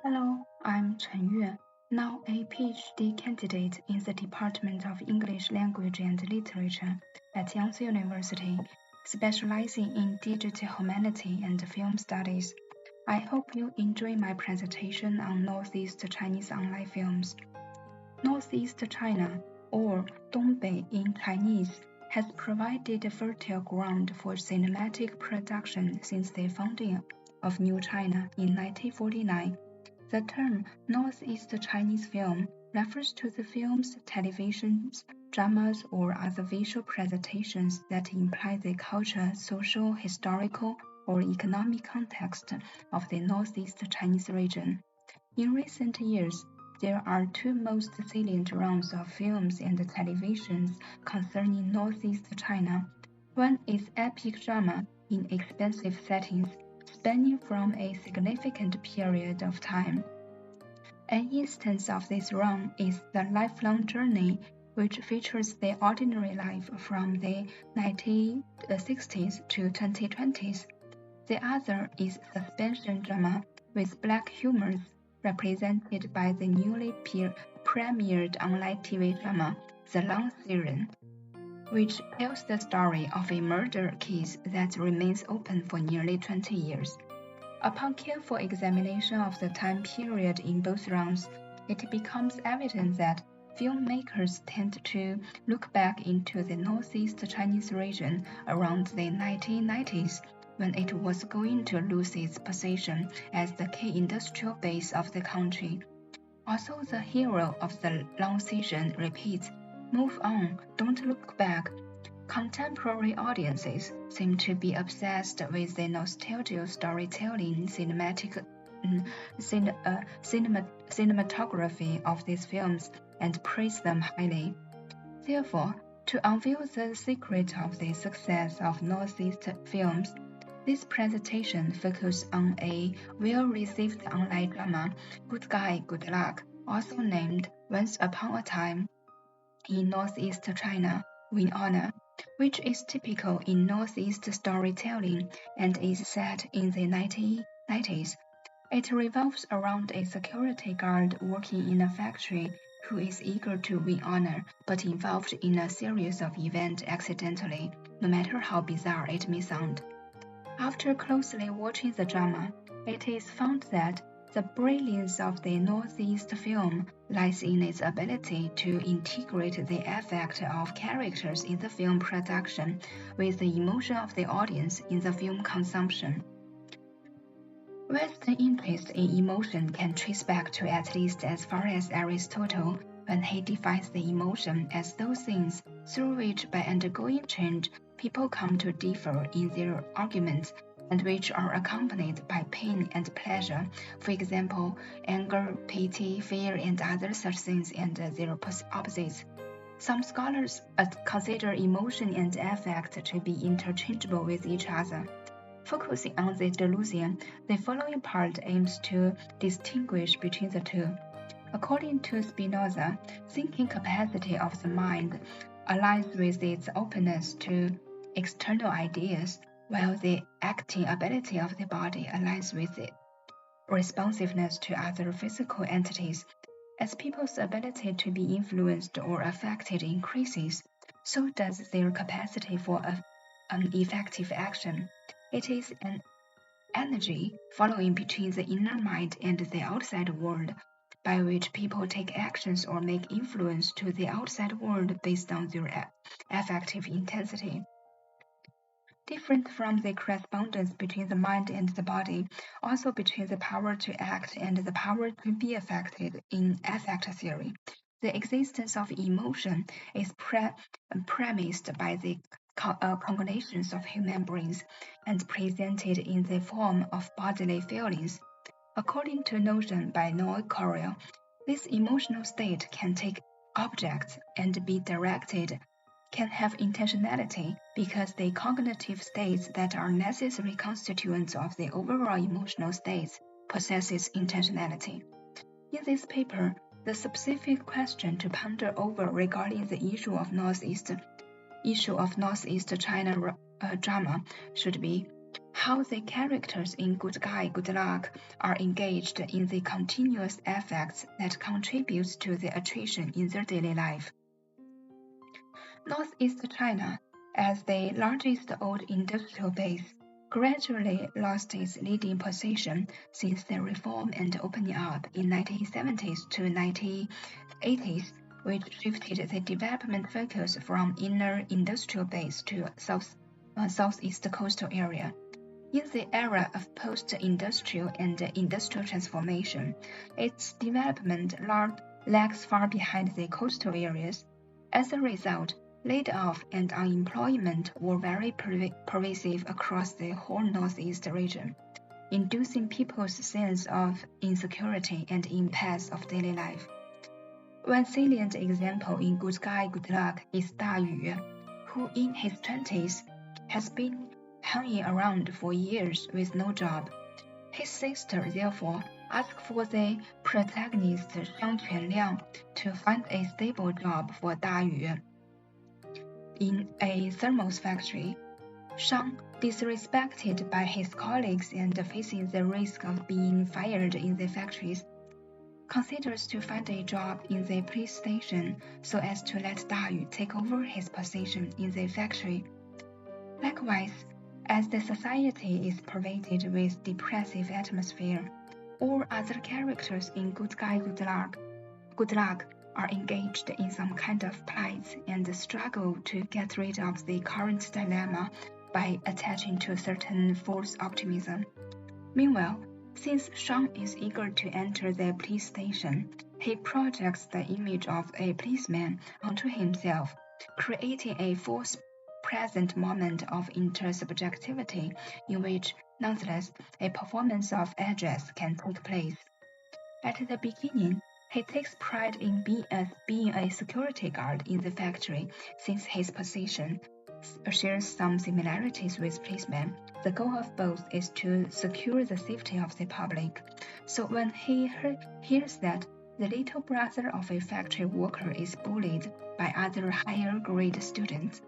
Hello, I'm Chen, now a PhD candidate in the Department of English Language and Literature at Yangtze University, specializing in digital humanity and film studies. I hope you enjoy my presentation on Northeast Chinese online films. Northeast China, or Dongbei in Chinese, has provided a fertile ground for cinematic production since the founding of New China in 1949. The term Northeast Chinese film refers to the films, televisions, dramas, or other visual presentations that imply the cultural, social, historical, or economic context of the Northeast Chinese region. In recent years, there are two most salient rounds of films and televisions concerning Northeast China. One is epic drama in expensive settings, spanning from a significant period of time. An instance of this run is The Lifelong Journey, which features the ordinary life from the 1960s to 2020s. The other is suspension drama with black humor, represented by the newly premiered online TV drama The Long Siren, which tells the story of a murder case that remains open for nearly 20 years. Upon careful examination of the time period in both rounds, it becomes evident that filmmakers tend to look back into the Northeast Chinese region around the 1990s, when it was going to lose its position as the key industrial base of the country. Although the hero of the long season repeats, "Move on, don't look back," contemporary audiences seem to be obsessed with the nostalgic storytelling cinematography of these films and praise them highly. Therefore, to unveil the secret of the success of Northeast films, this presentation focuses on a well-received online drama, Good Guy, Good Luck, also named Once Upon a Time in Northeast China, Win Honor, which is typical in Northeast storytelling and is set in the 1990s. It revolves around a security guard working in a factory who is eager to win honor but involved in a series of events accidentally, no matter how bizarre it may sound. After closely watching the drama, it is found that the brilliance of the Northeast film lies in its ability to integrate the affect of characters in the film production with the emotion of the audience in the film consumption. Western interest in emotion can trace back to at least as far as Aristotle, when he defines the emotion as those things through which, by undergoing change, people come to differ in their arguments and which are accompanied by pain and pleasure, for example, anger, pity, fear, and other such things and their opposites. Some scholars consider emotion and affect to be interchangeable with each other. Focusing on the delusion, the following part aims to distinguish between the two. According to Spinoza, thinking capacity of the mind aligns with its openness to external ideas, while the acting ability of the body aligns with its responsiveness to other physical entities. As people's ability to be influenced or affected increases, so does their capacity for an effective action. It is an energy following between the inner mind and the outside world, by which people take actions or make influence to the outside world based on their affective intensity. Different from the correspondence between the mind and the body, also between the power to act and the power to be affected in affect theory. The existence of emotion is premised by the cognitions of human brains and presented in the form of bodily feelings. According to notion by Noel Correll, this emotional state can take objects and be directed, can have intentionality because the cognitive states that are necessary constituents of the overall emotional states possesses intentionality. In this paper, the specific question to ponder over regarding the issue of Northeast China drama should be: how the characters in Good Guy, Good Luck are engaged in the continuous effects that contribute to the attrition in their daily life. Northeast China, as the largest old industrial base, gradually lost its leading position since the reform and opening up in 1970s to 1980s, which shifted the development focus from inner industrial base to southeast coastal area. In the era of post-industrial and industrial transformation, its development lags far behind the coastal areas. As a result, laid-off and unemployment were very pervasive across the whole Northeast region, inducing people's sense of insecurity and impasse of daily life. One salient example in Good Guy, Good Luck is Da Yu, who in his 20s has been hanging around for years with no job. His sister therefore asked for the protagonist Shang Quanliang to find a stable job for Da Yu in a thermos factory. Shang, disrespected by his colleagues and facing the risk of being fired in the factories, considers to find a job in the police station so as to let Da Yu take over his position in the factory. Likewise, as the society is pervaded with depressive atmosphere, all other characters in Good Guy, Good Luck are engaged in some kind of plight and struggle to get rid of the current dilemma by attaching to certain false optimism. Meanwhile, since Shang is eager to enter the police station, he projects the image of a policeman onto himself, creating a false present moment of intersubjectivity in which, nonetheless, a performance of address can take place. At the beginning, he takes pride in being a security guard in the factory, since his position shares some similarities with policemen. The goal of both is to secure the safety of the public. So when he hears that the little brother of a factory worker is bullied by other higher grade students,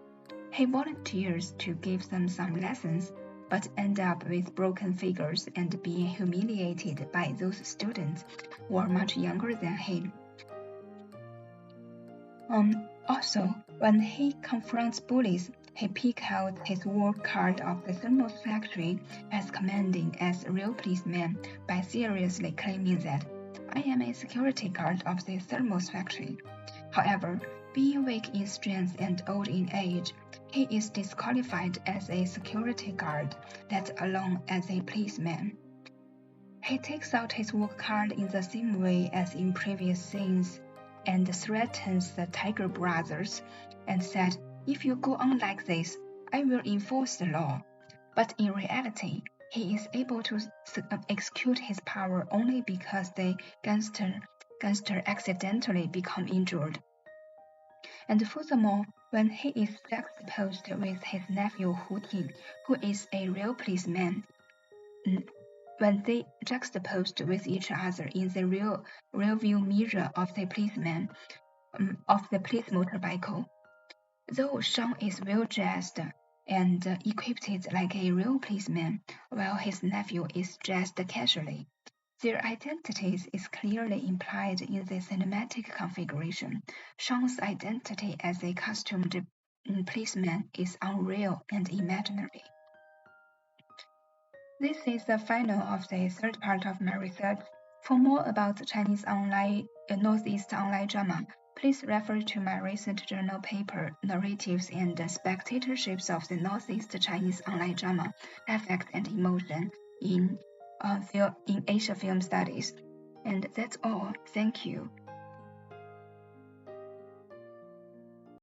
he volunteers to give them some lessons, but end up with broken figures and being humiliated by those students who are much younger than him. Also, when he confronts bullies, he picks out his work card of the thermos factory as commanding as a real policeman by seriously claiming that I am a security guard of the thermos factory. However, being weak in strength and old in age, he is disqualified as a security guard, let alone as a policeman. He takes out his work card in the same way as in previous scenes and threatens the Tiger brothers and said, if you go on like this, I will enforce the law. But in reality, he is able to execute his power only because the gangster accidentally become injured. And furthermore, when he is juxtaposed with his nephew Hu Ting, who is a real policeman, when they juxtaposed with each other in the rear view mirror of the policeman, of the police motorcycle, though Shang is well dressed and equipped like a real policeman, while his nephew is dressed casually, their identities is clearly implied in the cinematic configuration. Shang's identity as a costumed policeman is unreal and imaginary. This is the final of the third part of my research. For more about Chinese Northeast online drama, please refer to my recent journal paper, Narratives and Spectatorships of the Northeast Chinese Online Drama, Affect and Emotion in Asia Film Studies. And that's all. Thank you.